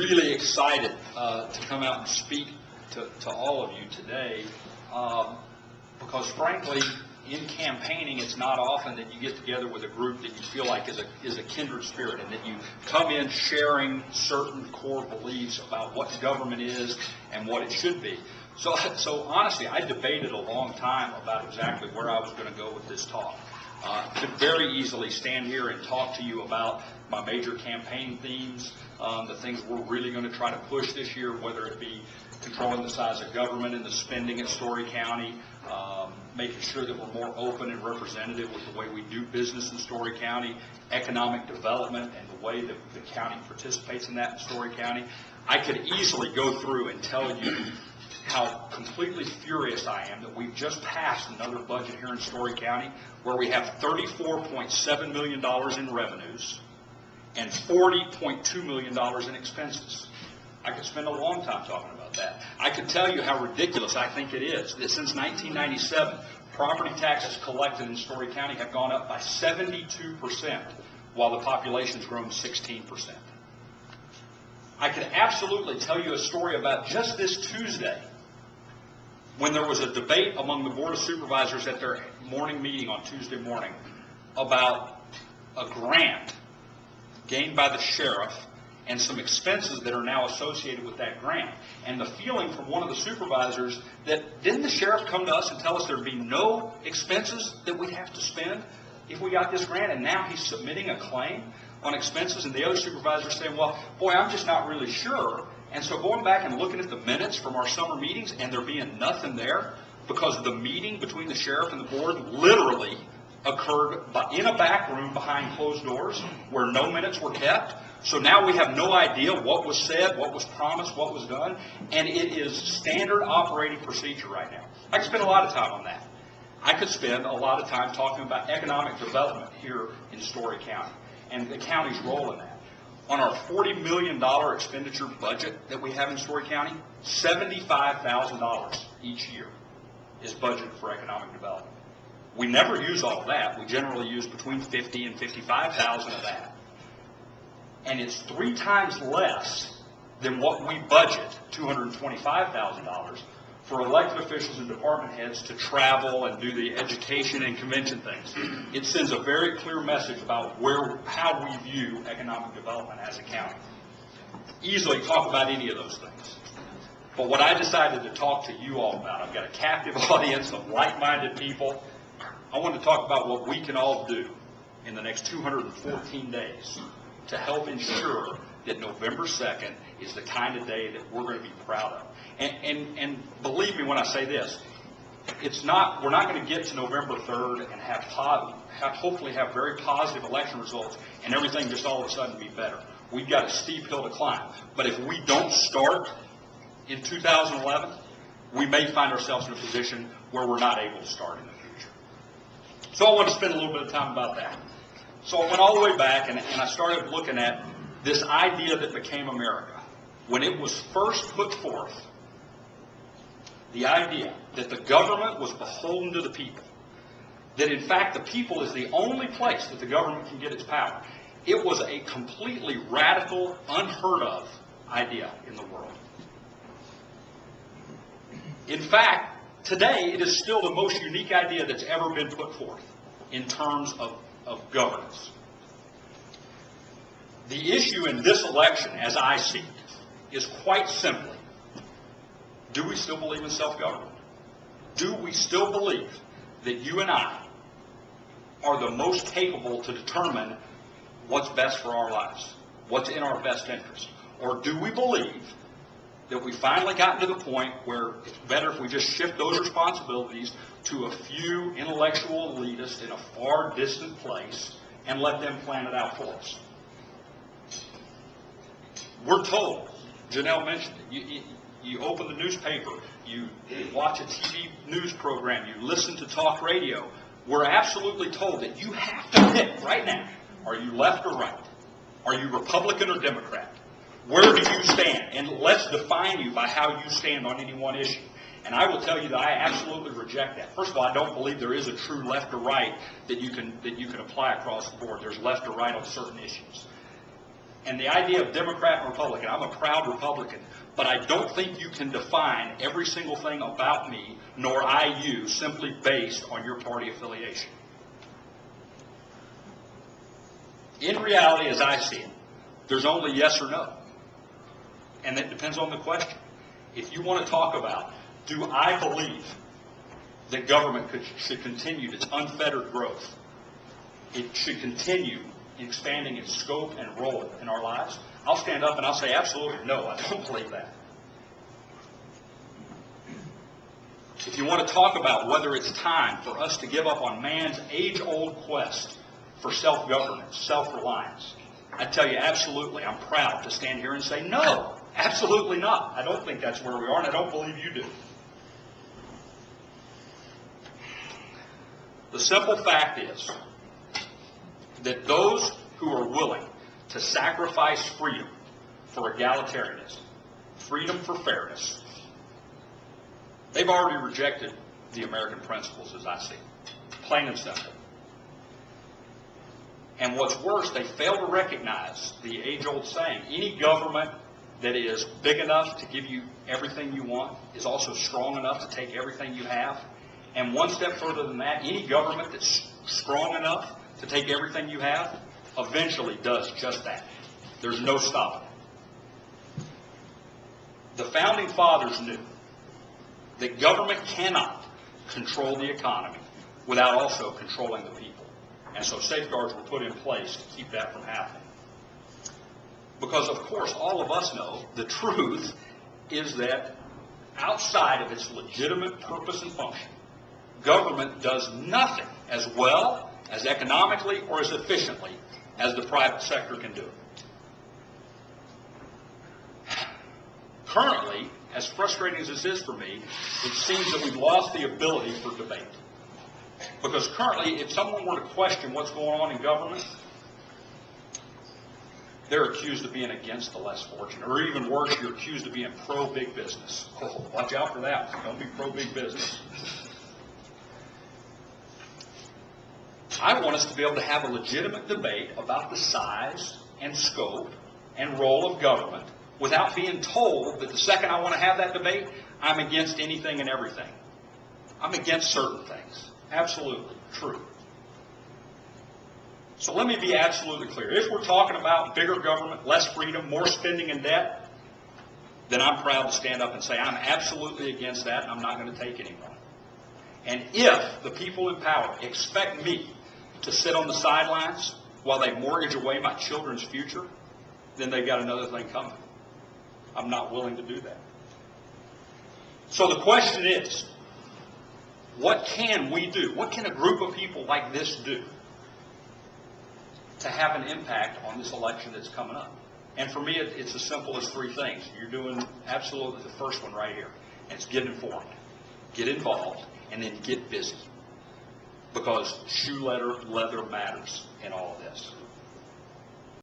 really excited to come out and speak to all of you today because, frankly, in campaigning, it's not often that you get together with a group that you feel like is a kindred spirit and that you come in sharing certain core beliefs about what government is and what it should be. So honestly, I debated a long time about exactly where I was going to go with this talk. Could very easily stand here and talk to you about my major campaign themes, the things we're really going to try to push this year, whether it be controlling the size of government and the spending in Story County, making sure that we're more open and representative with the way we do business in Story County, economic development and the way that the county participates in that in Story County. I could easily go through and tell you how completely furious I am that we've just passed another budget here in Story County where we have $34.7 million in revenues and $40.2 million in expenses. I could spend a long time talking about that. I could tell you how ridiculous I think it is that since 1997, property taxes collected in Story County have gone up by 72% while the population's grown 16%. I could absolutely tell you a story about just this Tuesday when there was a debate among the Board of Supervisors at their morning meeting on Tuesday morning about a grant gained by the sheriff and some expenses that are now associated with that grant. And the feeling from one of the supervisors that didn't the sheriff come to us and tell us there'd be no expenses that we'd have to spend if we got this grant, and now he's submitting a claim on expenses, and the other supervisor saying, well, boy, I'm just not really sure. And so going back and looking at the minutes from our summer meetings and there being nothing there because the meeting between the sheriff and the board literally occurred in a back room behind closed doors where no minutes were kept. So now we have no idea what was said, what was promised, what was done, and it is standard operating procedure right now. I could spend a lot of time on that. I could spend a lot of time talking about economic development here in Story County and the county's role in that. On our $40 million expenditure budget that we have in Story County, $75,000 each year is budgeted for economic development. We never use all of that. We generally use between $50,000 and $55,000 of that. And it's 3 times less than what we budget, $225,000, for elected officials and department heads to travel and do the education and convention things. It sends a very clear message about how we view economic development as a county. Easily talk about any of those things. But what I decided to talk to you all about, I've got a captive audience of like-minded people. I want to talk about what we can all do in the next 214 days to help ensure that November 2nd is the kind of day that we're going to be proud of. And believe me when I say this, we're not going to get to November 3rd and hopefully have very positive election results and everything just all of a sudden be better. We've got a steep hill to climb. But if we don't start in 2011, we may find ourselves in a position where we're not able to start in the future. So I want to spend a little bit of time about that. So I went all the way back and I started looking at this idea that became America. When it was first put forth, the idea that the government was beholden to the people, that in fact the people is the only place that the government can get its power, it was a completely radical, unheard of idea in the world. In fact, today it is still the most unique idea that's ever been put forth in terms of governance. The issue in this election, as I see it, is quite simply, do we still believe in self-government? Do we still believe that you and I are the most capable to determine what's best for our lives, what's in our best interest? Or do we believe that we finally gotten to the point where it's better if we just shift those responsibilities to a few intellectual elitists in a far distant place and let them plan it out for us? We're told, Janelle mentioned it, you open the newspaper, you watch a TV news program, you listen to talk radio, we're absolutely told that you have to pick right now, are you left or right? Are you Republican or Democrat? Where do you stand? And let's define you by how you stand on any one issue. And I will tell you that I absolutely reject that. First of all, I don't believe there is a true left or right that you can apply across the board. There's left or right on certain issues. And the idea of Democrat and Republican, I'm a proud Republican, but I don't think you can define every single thing about me, nor I you, simply based on your party affiliation. In reality, as I see it, there's only yes or no. And it depends on the question. If you want to talk about, do I believe that government should continue its unfettered growth? It should continue expanding its scope and role in our lives? I'll stand up and I'll say, absolutely no, I don't believe that. If you want to talk about whether it's time for us to give up on man's age-old quest for self-governance, self-reliance, I tell you absolutely, I'm proud to stand here and say, no, absolutely not. I don't think that's where we are, and I don't believe you do. The simple fact is that those who are willing to sacrifice freedom for egalitarianism, freedom for fairness, they've already rejected the American principles as I see it. Plain and simple. And what's worse, they fail to recognize the age-old saying, any government that is big enough to give you everything you want is also strong enough to take everything you have. And one step further than that, any government that's strong enough to take everything you have eventually does just that. There's no stopping it. The Founding Fathers knew that government cannot control the economy without also controlling the people. And so safeguards were put in place to keep that from happening. Because, of course, all of us know the truth is that outside of its legitimate purpose and function, government does nothing as well, as economically, or as efficiently as the private sector can do it. Currently, as frustrating as this is for me, it seems that we've lost the ability for debate. Because currently, if someone were to question what's going on in government, they're accused of being against the less fortunate. Or even worse, you're accused of being pro-big business. Oh, watch out for that. Don't be pro-big business. I want us to be able to have a legitimate debate about the size and scope and role of government without being told that the second I want to have that debate, I'm against anything and everything. I'm against certain things. Absolutely true. So let me be absolutely clear. If we're talking about bigger government, less freedom, more spending and debt, then I'm proud to stand up and say I'm absolutely against that and I'm not going to take any more. And if the people in power expect me to sit on the sidelines while they mortgage away my children's future, then they've got another thing coming. I'm not willing to do that. So the question is, what can we do? What can a group of people like this do to have an impact on this election that's coming up? And for me, it's as simple as three things. You're doing absolutely the first one right here. And it's get informed, get involved, and then get busy. Because shoe leather matters in all of this.